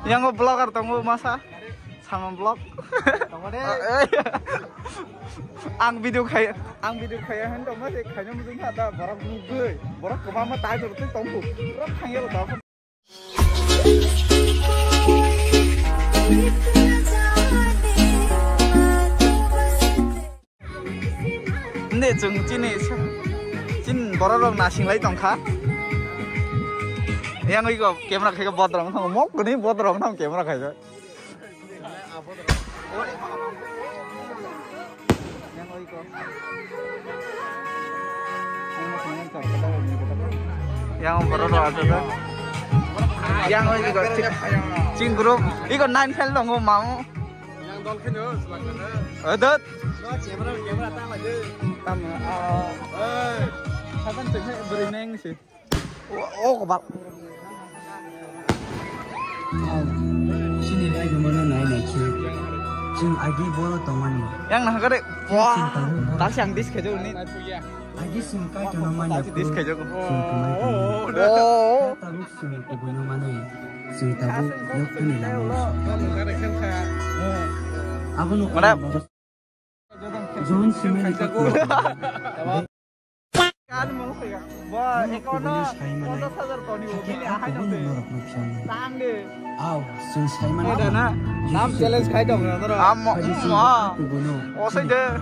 Yang vlogger tunggu masa sama vlog. Ang video kayak hendak masih kayaknya mungkin ada barang buge, barang kemana tahu itu tunggu, barang hanya lo tahu. Ini jin barang nasi lagi tongkar. Yang itu kamera kayak botrong, tong mok ini botrong tong kamera kayak. Yang baru ada tuh. Yang itu cing grup, itu 9 file dong mau. Yang dolphin itu selangkana. Ada. Kamera tang aja. Tam. Kapan cengnya berenang sih. Oh kebak. Sini lagi mana naik Jeng agi bola tomani. Yang nah kade. Wah. Tas yang dis kejo ini. Agi singkai cuma mana. Dis kejo. Oh. Tahu sing ibu mana ya. Sing tahu yok ini lah. Aku nuk. Zon semen itu. Kan mau kayak. Wah, ekono. Foto sadar kau nih. Ini aja deh. Tang deh. Aw, sing sai mana? Ada na. Nam challenge khai dong na. Am ma. Oh saja.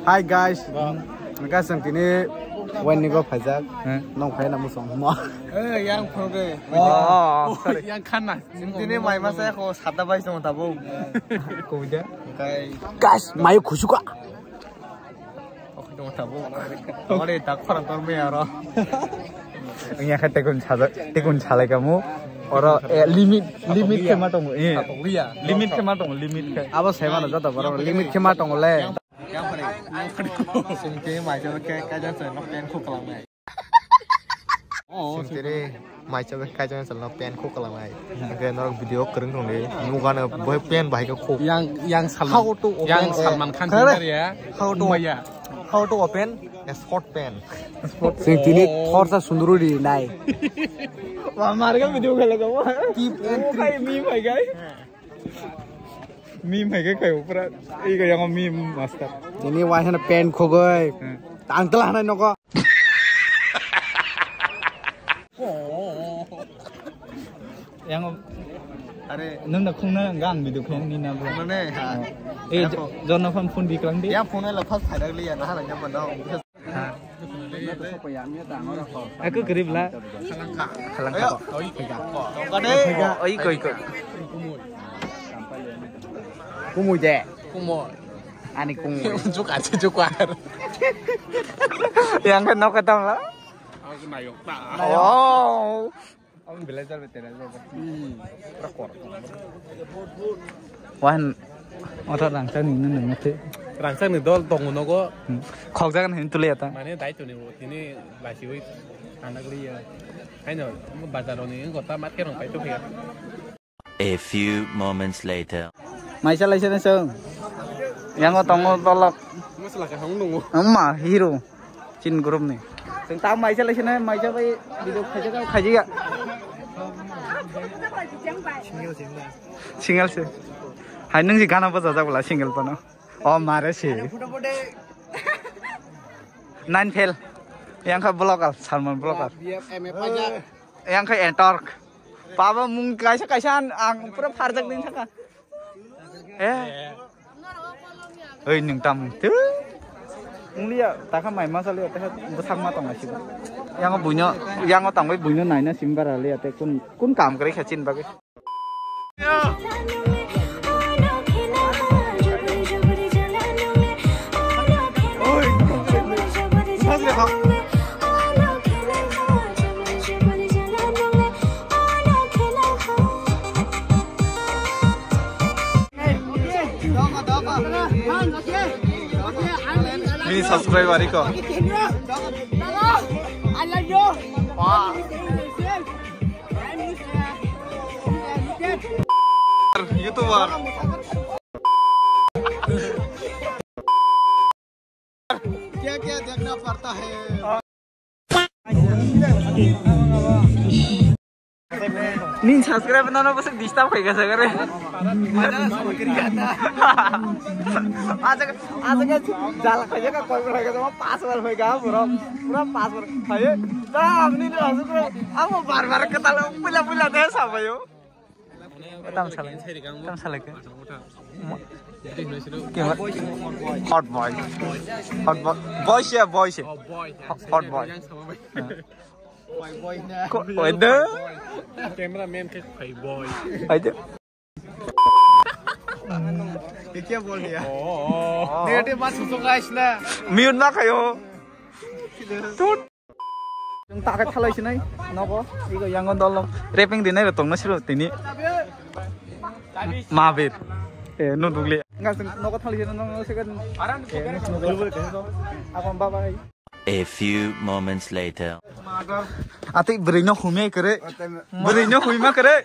Hi guys. Mereka sentini wen ni go pajak. Nong khai namu song ma. Yang proge. Oh, yang kan na. Sentini mai masa ko sada bai song tabo. Ko ja. Guys, mayu khusuka. dong tabo. Ore tak orang torme aro. Yang kata tekun cale kamu. Orang limit kema tong. Limit kema tong. Apa saya mana jatuh orang limit kema tong le. Yang paling sentini mai coba kajian saya nak pen ku kelang mai. Sentini mai coba kajian saya nak pen ku kelang mai. Agar orang video kering tong ni. Muka na boy pen bahaya ku. Yang Salman Khan ya. How to open a sport pen? Sentini थोड़ा सा सुंदर di naik. Wah, marga video kala kamu. Kayak meme hai guys. Meme hai kayak ऊपर ini kayak meme master. Ini wahana pen kho gay. Tangkel hana noko. Yang अरे Nanda खुंना गांग video kong ni na bro. Mana? Eh, John phone phone di kelang di. Yang phone la phas phai dak liya na hana nyam ban dong. Aku kerib lah. Kalangka. Kade. Oh, iko. Kumu je. Kumo. Ani kumu. Juk aja juk war. Yang kan nak ketang lah. Aku nayok tak. Oh. Ông belajar betul lah. Rakor. Wan orang rangsang ni nang ngerti. Rangsang ni dol tong uno ko. Kau jangan hentu lihat ah. Mana dah itu ni, ini lasiwi anak dia. Ayo, bazar ni kota mat kerong pai tu ya. A few moments later. Mai chalai sini seng. Yang otong tolak. Masalah ke hong nunggu. Amma hero. Chin group ni. Seng tahu mai chalai sini mai chalai video khai juga. Single sih. Hai nung sih ganas apa saja bola single pano. Oh marah sih. 9 fail. Yang kau blokal, Salman blokal. Yang kau entork. Papa mung kaisa ang pura farjak din saka. Oi nung tam tu. Lihat, tak kan main masa lihat, tak besar mata nggak sih? Yang otang gue punya naiknya simbar lihat, kun kam kiri kecin bagai. Ini subscribe Ariko. Wah. YouTuber. क्या देखना पड़ता है nin subscribe na basta disturb kai gasa करे आज का जाला खाइए का कोई रहेगा तो 5 बार होएगा पूरा 5 बार खाइए ता हमनी ने हजुर अब बार-बार कताल पुला दे सब भयो तम साले के hot boy Ôi đứa Cameraman cái phải boy. Phải chứ Cái kia bol kìa. Negative mas susuk guys na Mute na kayo Tut Yung takit halay sinay Nako Iko yang on dolong Rapping din ay ratong na silo Tini Mabit No dugli Nga nako halay sinay Nako sikat Ako ang babay A few moments later. Ati berinya humai kere, berinya humai kere.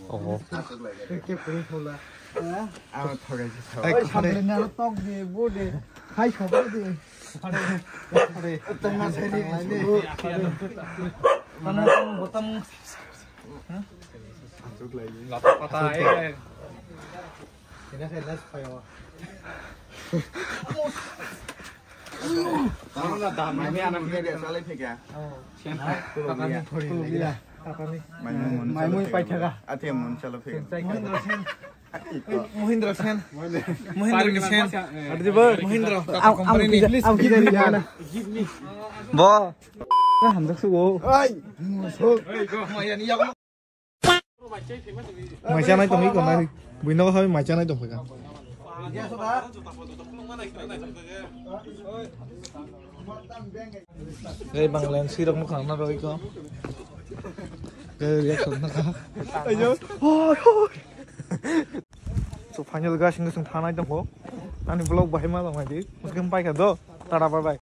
Oh. Nó tầm mày mấy anh em kia điện sao lên thiệt kìa. Mày muốn bay thật à? À thì muốn cho nó thiệt. Mohindra Sen. Mohindra Sen. Ada bơ. Mohindra. Ông kia đi ra. Bo. Nó hầm rất xấu. Ơi. Mày anh yêu. Mày cha này tụi mình còn này buổi nó hơi mày cha này tụi phải cả. Đây bằng lens si đông nó khoảng nó rồi có. Cái reaction nó có. Ayo. Ôi. So final guys ini sing thana itu kok. Ani vlog bahaya mah mah di. Mungkin pai kan do. Tada bye bye.